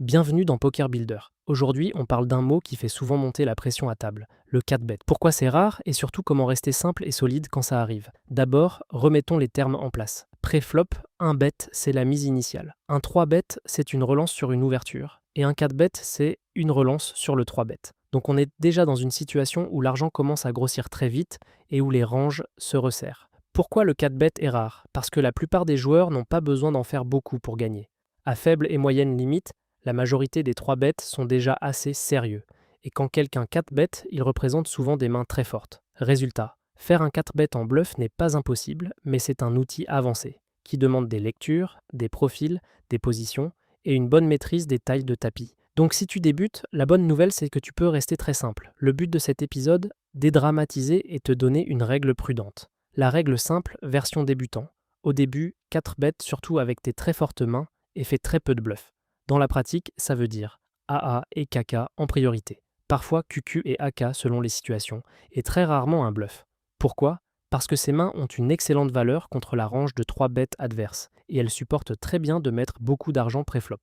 Bienvenue dans Poker Builder. Aujourd'hui, on parle d'un mot qui fait souvent monter la pression à table, le 4-bet. Pourquoi c'est rare et surtout comment rester simple et solide quand ça arrive. D'abord, remettons les termes en place. Pré-flop, un bet, c'est la mise initiale. Un 3-bet, c'est une relance sur une ouverture. Et un 4-bet, c'est une relance sur le 3-bet. Donc on est déjà dans une situation où l'argent commence à grossir très vite et où les ranges se resserrent. Pourquoi le 4-bet est rare? Parce que la plupart des joueurs n'ont pas besoin d'en faire beaucoup pour gagner. À faible et moyenne limite, la majorité des 3 bêtes sont déjà assez sérieux. Et quand quelqu'un 4 bêtes, il représente souvent des mains très fortes. Résultat, faire un 4 bêtes en bluff n'est pas impossible, mais c'est un outil avancé, qui demande des lectures, des profils, des positions et une bonne maîtrise des tailles de tapis. Donc si tu débutes, la bonne nouvelle c'est que tu peux rester très simple. Le but de cet épisode, dédramatiser et te donner une règle prudente. La règle simple, version débutant. Au début, 4 bêtes surtout avec tes très fortes mains et fais très peu de bluff. Dans la pratique, ça veut dire AA et KK en priorité. Parfois QQ et AK selon les situations, et très rarement un bluff. Pourquoi? Parce que ces mains ont une excellente valeur contre la range de 3 bêtes adverses, et elles supportent très bien de mettre beaucoup d'argent pré-flop.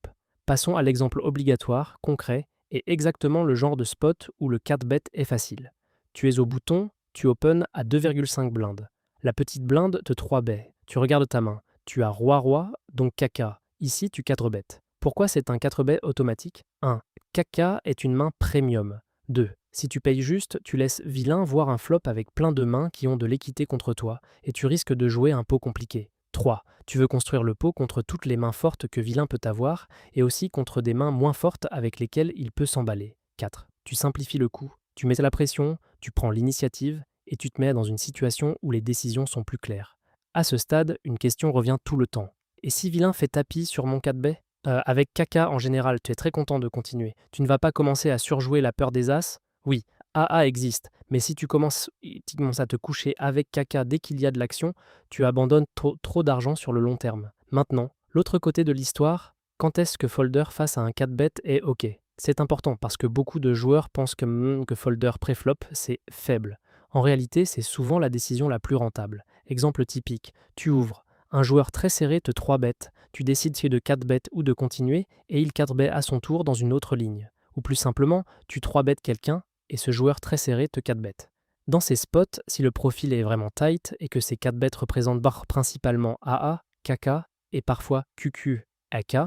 Passons à l'exemple obligatoire, concret, et exactement le genre de spot où le 4-bet est facile. Tu es au bouton, tu open à 2,5 blindes. La petite blinde de 3 baies. Tu regardes ta main. Tu as roi-roi, donc KK. Ici, tu 4 bêtes. Pourquoi c'est un 4 baies automatique? 1. KK est une main premium. 2. Si tu payes juste, tu laisses vilain voir un flop avec plein de mains qui ont de l'équité contre toi, et tu risques de jouer un pot compliqué. 3. Tu veux construire le pot contre toutes les mains fortes que vilain peut avoir, et aussi contre des mains moins fortes avec lesquelles il peut s'emballer. 4. Tu simplifies le coup, tu mets la pression, tu prends l'initiative, et tu te mets dans une situation où les décisions sont plus claires. À ce stade, une question revient tout le temps. Et si vilain fait tapis sur mon 4 baies? Avec Kaka en général, tu es très content de continuer. Tu ne vas pas commencer à surjouer la peur des as? Oui, AA existe, mais si tu commences à te coucher avec Kaka dès qu'il y a de l'action, tu abandonnes trop d'argent sur le long terme. Maintenant, l'autre côté de l'histoire, quand est-ce que folder face à un 4-bet est OK? C'est important parce que beaucoup de joueurs pensent que folder pré-flop, c'est faible. En réalité, c'est souvent la décision la plus rentable. Exemple typique, tu ouvres. Un joueur très serré te 3 bêtes, tu décides si de 4 bêtes ou de continuer, et il 4 bet à son tour dans une autre ligne. Ou plus simplement, tu 3 bêtes quelqu'un, et ce joueur très serré te 4 bêtes. Dans ces spots, si le profil est vraiment tight et que ces 4 bêtes représentent principalement AA, KK et parfois QQ, AK,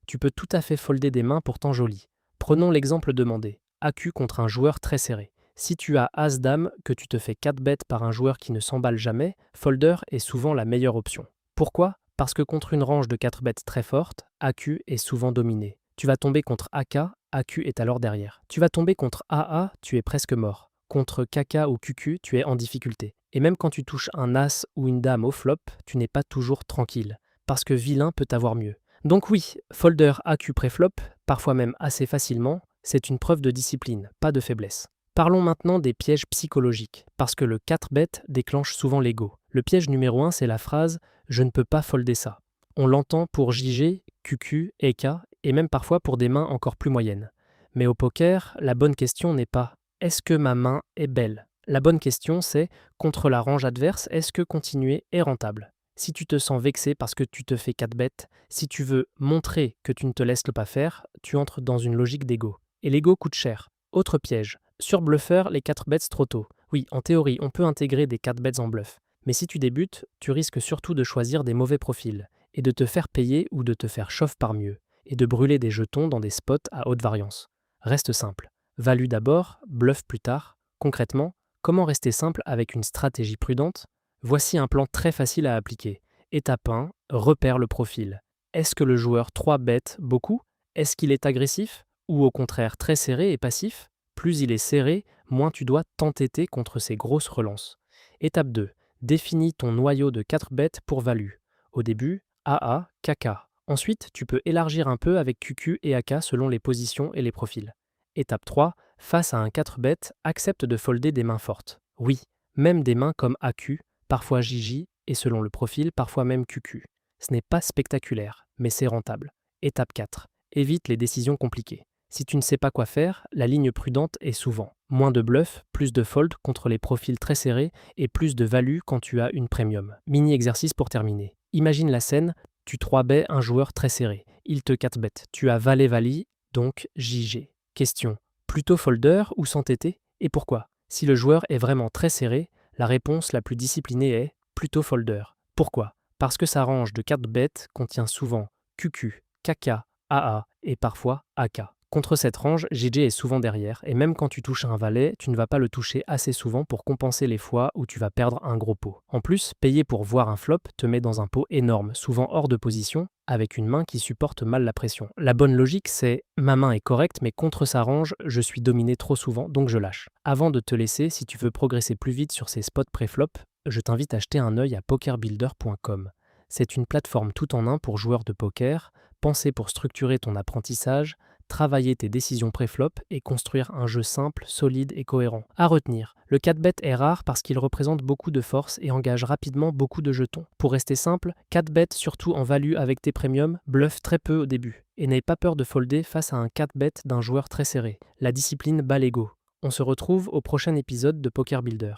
tu peux tout à fait folder des mains pourtant jolies. Prenons l'exemple demandé, AQ contre un joueur très serré. Si tu as As-Dame que tu te fais 4 bêtes par un joueur qui ne s'emballe jamais, folder est souvent la meilleure option. Pourquoi? Parce que contre une range de 4 bêtes très forte, AQ est souvent dominé. Tu vas tomber contre AK, AQ est alors derrière. Tu vas tomber contre AA, tu es presque mort. Contre KK ou QQ, tu es en difficulté. Et même quand tu touches un As ou une Dame au flop, tu n'es pas toujours tranquille, parce que vilain peut avoir mieux. Donc oui, folder AQ pré-flop, parfois même assez facilement, c'est une preuve de discipline, pas de faiblesse. Parlons maintenant des pièges psychologiques, parce que le 4-bet déclenche souvent l'ego. Le piège numéro 1, c'est la phrase « je ne peux pas folder ça ». On l'entend pour JG, QQ, EK, et même parfois pour des mains encore plus moyennes. Mais au poker, la bonne question n'est pas « est-ce que ma main est belle ?» La bonne question c'est « contre la range adverse, est-ce que continuer est rentable ?» Si tu te sens vexé parce que tu te fais 4 bêtes, si tu veux montrer que tu ne te laisses pas faire, tu entres dans une logique d'ego. Et l'ego coûte cher. Autre piège. Sur bluffer, les 4 bêtes trop tôt. Oui, en théorie, on peut intégrer des 4 bêtes en bluff. Mais si tu débutes, tu risques surtout de choisir des mauvais profils, et de te faire payer ou de te faire chauffe par mieux, et de brûler des jetons dans des spots à haute variance. Reste simple. Value d'abord, bluff plus tard. Concrètement, comment rester simple avec une stratégie prudente? Voici un plan très facile à appliquer. Étape 1, repère le profil. Est-ce que le joueur 3 bêtes beaucoup? Est-ce qu'il est agressif? Ou au contraire très serré et passif? Plus il est serré, moins tu dois t'entêter contre ces grosses relances. Étape 2. Définis ton noyau de 4 bêtes pour value. Au début, AA, KK. Ensuite, tu peux élargir un peu avec QQ et AK selon les positions et les profils. Étape 3. Face à un 4 bêtes, accepte de folder des mains fortes. Oui, même des mains comme AQ, parfois JJ, et selon le profil, parfois même QQ. Ce n'est pas spectaculaire, mais c'est rentable. Étape 4. Évite les décisions compliquées. Si tu ne sais pas quoi faire, la ligne prudente est souvent moins de bluff, plus de fold contre les profils très serrés et plus de value quand tu as une premium. Mini exercice pour terminer. Imagine la scène, tu 3 baies un joueur très serré. Il te 4 bêtes. Tu as valet-valet donc JG. Question. Plutôt folder ou s'entêter et pourquoi? Si le joueur est vraiment très serré, la réponse la plus disciplinée est plutôt folder. Pourquoi? Parce que sa range de cartes bêtes contient souvent QQ, KK, AA et parfois AK. Contre cette range, GG est souvent derrière, et même quand tu touches un valet, tu ne vas pas le toucher assez souvent pour compenser les fois où tu vas perdre un gros pot. En plus, payer pour voir un flop te met dans un pot énorme, souvent hors de position, avec une main qui supporte mal la pression. La bonne logique, c'est ma main est correcte, mais contre sa range, je suis dominé trop souvent, donc je lâche. Avant de te laisser, si tu veux progresser plus vite sur ces spots pré-flop, je t'invite à jeter un œil à pokerbuilder.com. C'est une plateforme tout en un pour joueurs de poker, pensée pour structurer ton apprentissage, travailler tes décisions pré-flop et construire un jeu simple, solide et cohérent. À retenir, le 4-bet est rare parce qu'il représente beaucoup de force et engage rapidement beaucoup de jetons. Pour rester simple, 4-bet surtout en value avec tes premiums, bluff très peu au début. Et n'aie pas peur de folder face à un 4-bet d'un joueur très serré. La discipline bat l'ego. On se retrouve au prochain épisode de Poker Builder.